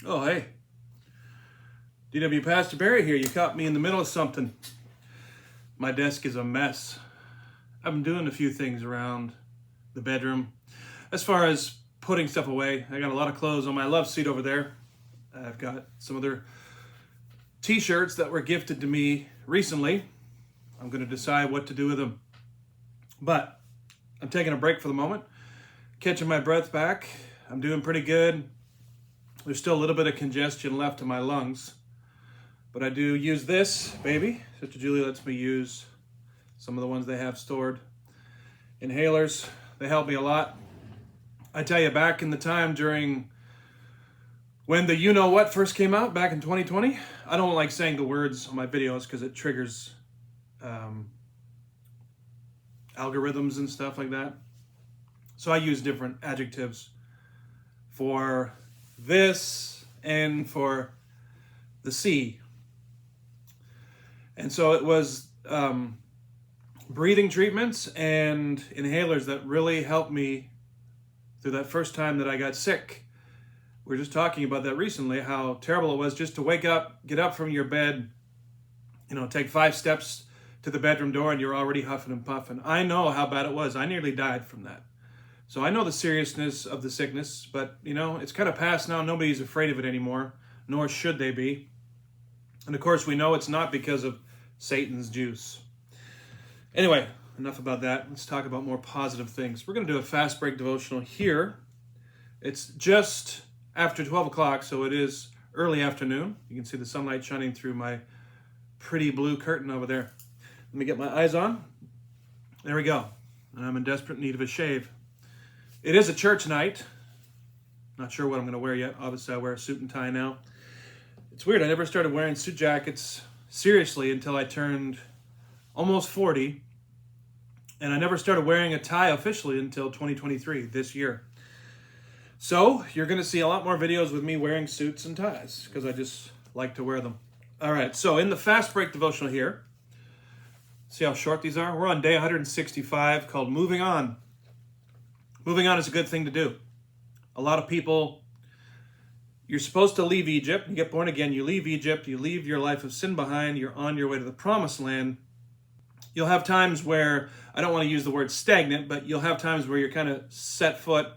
Oh, hey. DW Pastor Barry here. You caught me in the middle of something. My desk is a mess. I've been doing a few things around the bedroom. As far as putting stuff away, I got a lot of clothes on my love seat over there. I've got some other t-shirts that were gifted to me recently. I'm going to decide what to do with them. But I'm taking a break for the moment, catching my breath back. I'm doing pretty good. There's still a little bit of congestion left in my lungs, but I do use this baby. Sister Julie lets me use some of the ones they have stored. Inhalers, they help me a lot. I tell you, back in the time during when the You Know What first came out, back in 2020, I don't like saying the words on my videos because it triggers algorithms and stuff like that. So I use different adjectives for this and for the C. And so it was breathing treatments and inhalers that really helped me through that first time that I got sick. We were just talking about that recently, how terrible it was just to wake up, get up from your bed, take 5 steps to the bedroom door and you're already huffing and puffing. I know how bad it was. I nearly died from that. So I know the seriousness of the sickness, but it's kind of past now. Nobody's afraid of it anymore, nor should they be. And of course, we know it's not because of Satan's juice. Anyway, enough about that. Let's talk about more positive things. We're going to do a fast break devotional here. It's just after 12 o'clock, so it is early afternoon. You can see the sunlight shining through my pretty blue curtain over there. Let me get my eyes on. There we go. And I'm in desperate need of a shave. It is a church night. Not sure what I'm going to wear yet. Obviously, I wear a suit and tie now. It's weird. I never started wearing suit jackets seriously until I turned almost 40. And I never started wearing a tie officially until 2023, this year. So you're going to see a lot more videos with me wearing suits and ties because I just like to wear them. All right, so in the fast break devotional here, see how short these are? We're on day 165 called Moving On. Moving on is a good thing to do. A lot of people, you're supposed to leave Egypt. You get born again, you leave Egypt, you leave your life of sin behind, you're on your way to the promised land. You'll have times where, I don't want to use the word stagnant, but you'll have times where you're kind of set foot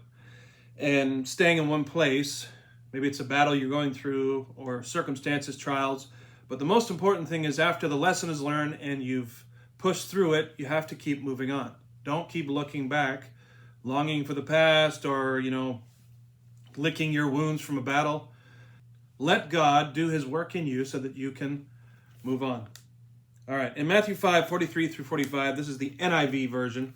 and staying in one place. Maybe it's a battle you're going through or circumstances, trials. But the most important thing is after the lesson is learned and you've pushed through it, you have to keep moving on. Don't keep looking back, longing for the past or, licking your wounds from a battle. Let God do his work in you so that you can move on. All right, in Matthew 5:43 through 45, this is the NIV version.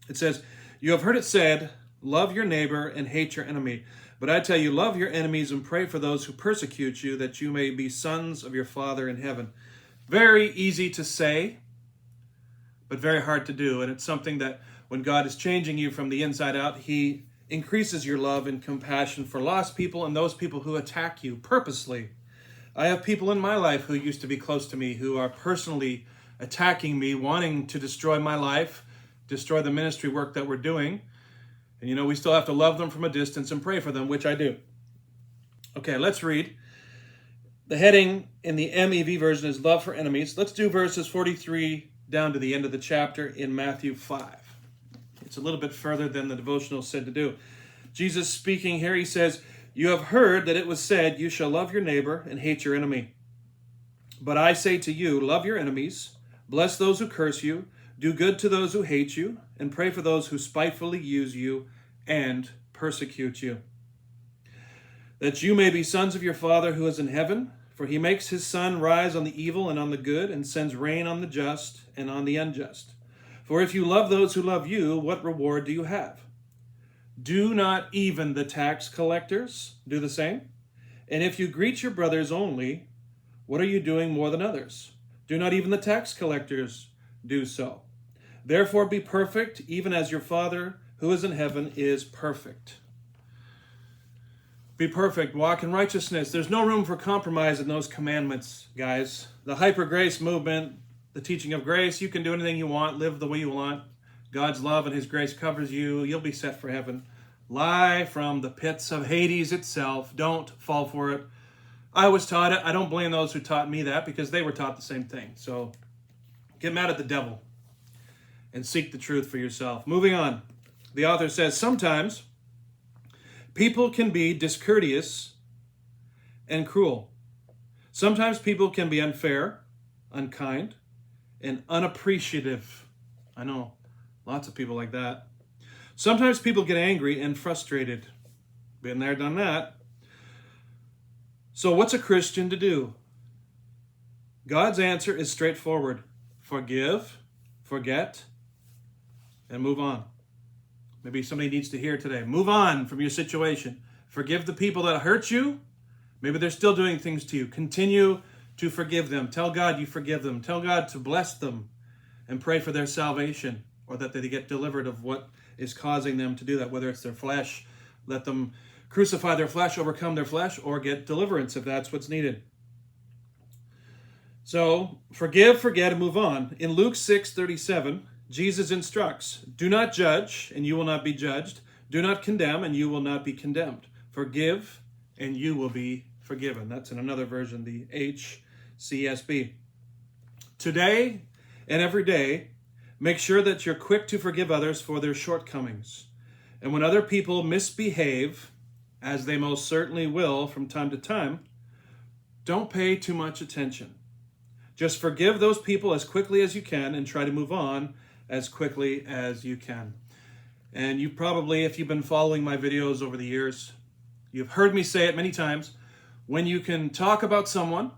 It says, "You have heard it said, love your neighbor and hate your enemy. But I tell you, love your enemies and pray for those who persecute you, that you may be sons of your Father in heaven." Very easy to say, but very hard to do. And it's something that when God is changing you from the inside out, he increases your love and compassion for lost people and those people who attack you purposely. I have people in my life who used to be close to me who are personally attacking me, wanting to destroy my life, destroy the ministry work that we're doing. And we still have to love them from a distance and pray for them, which I do. Okay, let's read. The heading in the MEV version is Love for Enemies. Let's do verses 43 down to the end of the chapter in Matthew 5. It's a little bit further than the devotional said to do. Jesus speaking here, he says, "You have heard that it was said, you shall love your neighbor and hate your enemy. But I say to you, love your enemies, bless those who curse you, do good to those who hate you, and pray for those who spitefully use you and persecute you, that you may be sons of your Father who is in heaven. For he makes his sun rise on the evil and on the good, and sends rain on the just and on the unjust. For if you love those who love you, what reward do you have? Do not even the tax collectors do the same? And if you greet your brothers only, what are you doing more than others? Do not even the tax collectors do so? Therefore be perfect, even as your Father who is in heaven is perfect." Be perfect, walk in righteousness. There's no room for compromise in those commandments, guys. The hyper grace movement, the teaching of grace, you can do anything you want, live the way you want. God's love and his grace covers you. You'll be set for heaven. lie from the pits of Hades itself. Don't fall for it. I was taught it. I don't blame those who taught me that because they were taught the same thing. So get mad at the devil and seek the truth for yourself. Moving on. The author says, sometimes people can be discourteous and cruel. Sometimes people can be unfair, unkind, and unappreciative. I know, lots of people like that. Sometimes people get angry and frustrated. Been there, done that. So what's a Christian to do? God's answer is straightforward. Forgive, forget, and move on. Maybe somebody needs to hear today. Move on from your situation. Forgive the people that hurt you. Maybe they're still doing things to you. Continue to forgive them. Tell God you forgive them. Tell God to bless them and pray for their salvation, or that they get delivered of what is causing them to do that, whether it's their flesh. Let them crucify their flesh, overcome their flesh, or get deliverance if that's what's needed. So forgive, forget, and move on. In Luke 6:37, Jesus instructs, do not judge, and you will not be judged. Do not condemn, and you will not be condemned. Forgive, and you will be forgiven. That's in another version, the HCSB. Today and every day, make sure that you're quick to forgive others for their shortcomings. And when other people misbehave, as they most certainly will from time to time, don't pay too much attention. Just forgive those people as quickly as you can and try to move on as quickly as you can. And you probably, if you've been following my videos over the years, you've heard me say it many times. When you can talk about someone,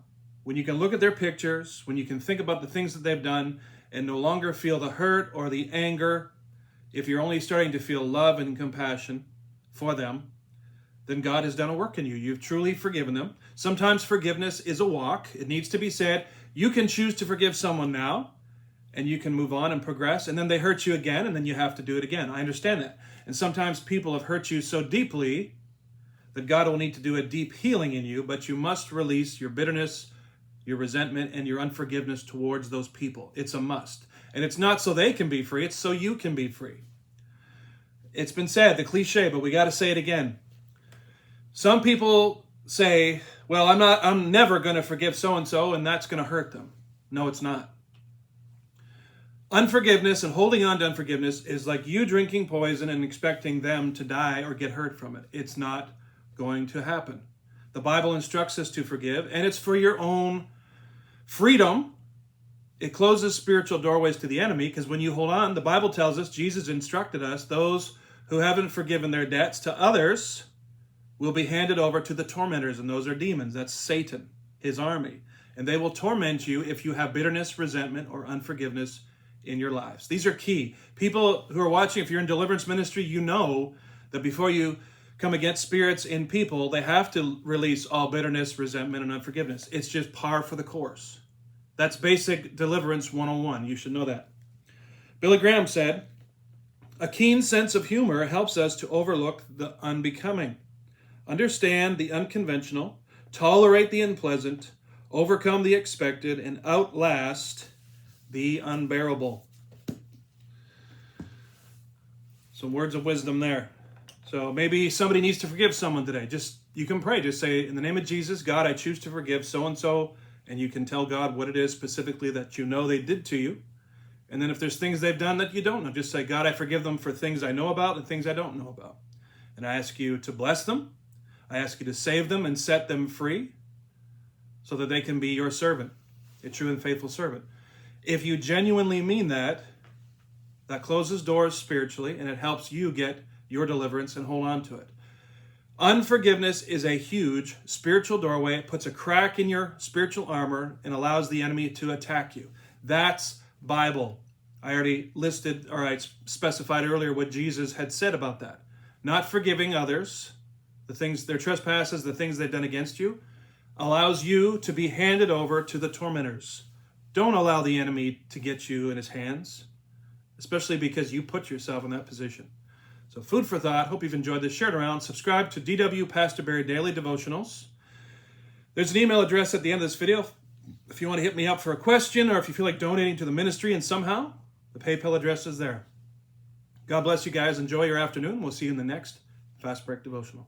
when you can look at their pictures, when you can think about the things that they've done and no longer feel the hurt or the anger, if you're only starting to feel love and compassion for them, then God has done a work in you. You've truly forgiven them. Sometimes forgiveness is a walk. It needs to be said. You can choose to forgive someone now, and you can move on and progress, and then they hurt you again, and then you have to do it again. I understand that. And sometimes people have hurt you so deeply that God will need to do a deep healing in you, but you must release your bitterness, your resentment, and your unforgiveness towards those people. It's a must. And it's not so they can be free, it's so you can be free. It's been said, the cliche, but we got to say it again. Some people say, well, I'm never going to forgive so-and-so, and that's going to hurt them. No, it's not. Unforgiveness and holding on to unforgiveness is like you drinking poison and expecting them to die or get hurt from it. It's not going to happen. The Bible instructs us to forgive, and it's for your own freedom. It closes spiritual doorways to the enemy, because when you hold on, the Bible tells us, Jesus instructed us, those who haven't forgiven their debts to others will be handed over to the tormentors, and those are demons. That's Satan, his army. And they will torment you if you have bitterness, resentment, or unforgiveness in your lives. These are key. People who are watching, if you're in deliverance ministry, you know that before you come against spirits in people, they have to release all bitterness, resentment, and unforgiveness. It's just par for the course. That's basic deliverance 101. You should know that. Billy Graham said, a keen sense of humor helps us to overlook the unbecoming, understand the unconventional, tolerate the unpleasant, overcome the expected, and outlast the unbearable. Some words of wisdom there. So maybe somebody needs to forgive someone today. You can pray. Just say, in the name of Jesus, God, I choose to forgive so-and-so. And you can tell God what it is specifically that you know they did to you. And then if there's things they've done that you don't know, just say, God, I forgive them for things I know about and things I don't know about. And I ask you to bless them. I ask you to save them and set them free so that they can be your servant, a true and faithful servant. If you genuinely mean that, that closes doors spiritually and it helps you get your deliverance and hold on to it. Unforgiveness is a huge spiritual doorway. It puts a crack in your spiritual armor and allows the enemy to attack you. That's Bible. I already listed, or I specified earlier what Jesus had said about that. Not forgiving others, the things, their trespasses, the things they've done against you, allows you to be handed over to the tormentors. Don't allow the enemy to get you in his hands, especially because you put yourself in that position. So food for thought. Hope you've enjoyed this. Share it around. Subscribe to DW Pastor Barry Daily Devotionals. There's an email address at the end of this video. If you want to hit me up for a question, or if you feel like donating to the ministry and somehow, the PayPal address is there. God bless you guys. Enjoy your afternoon. We'll see you in the next Fast Break Devotional.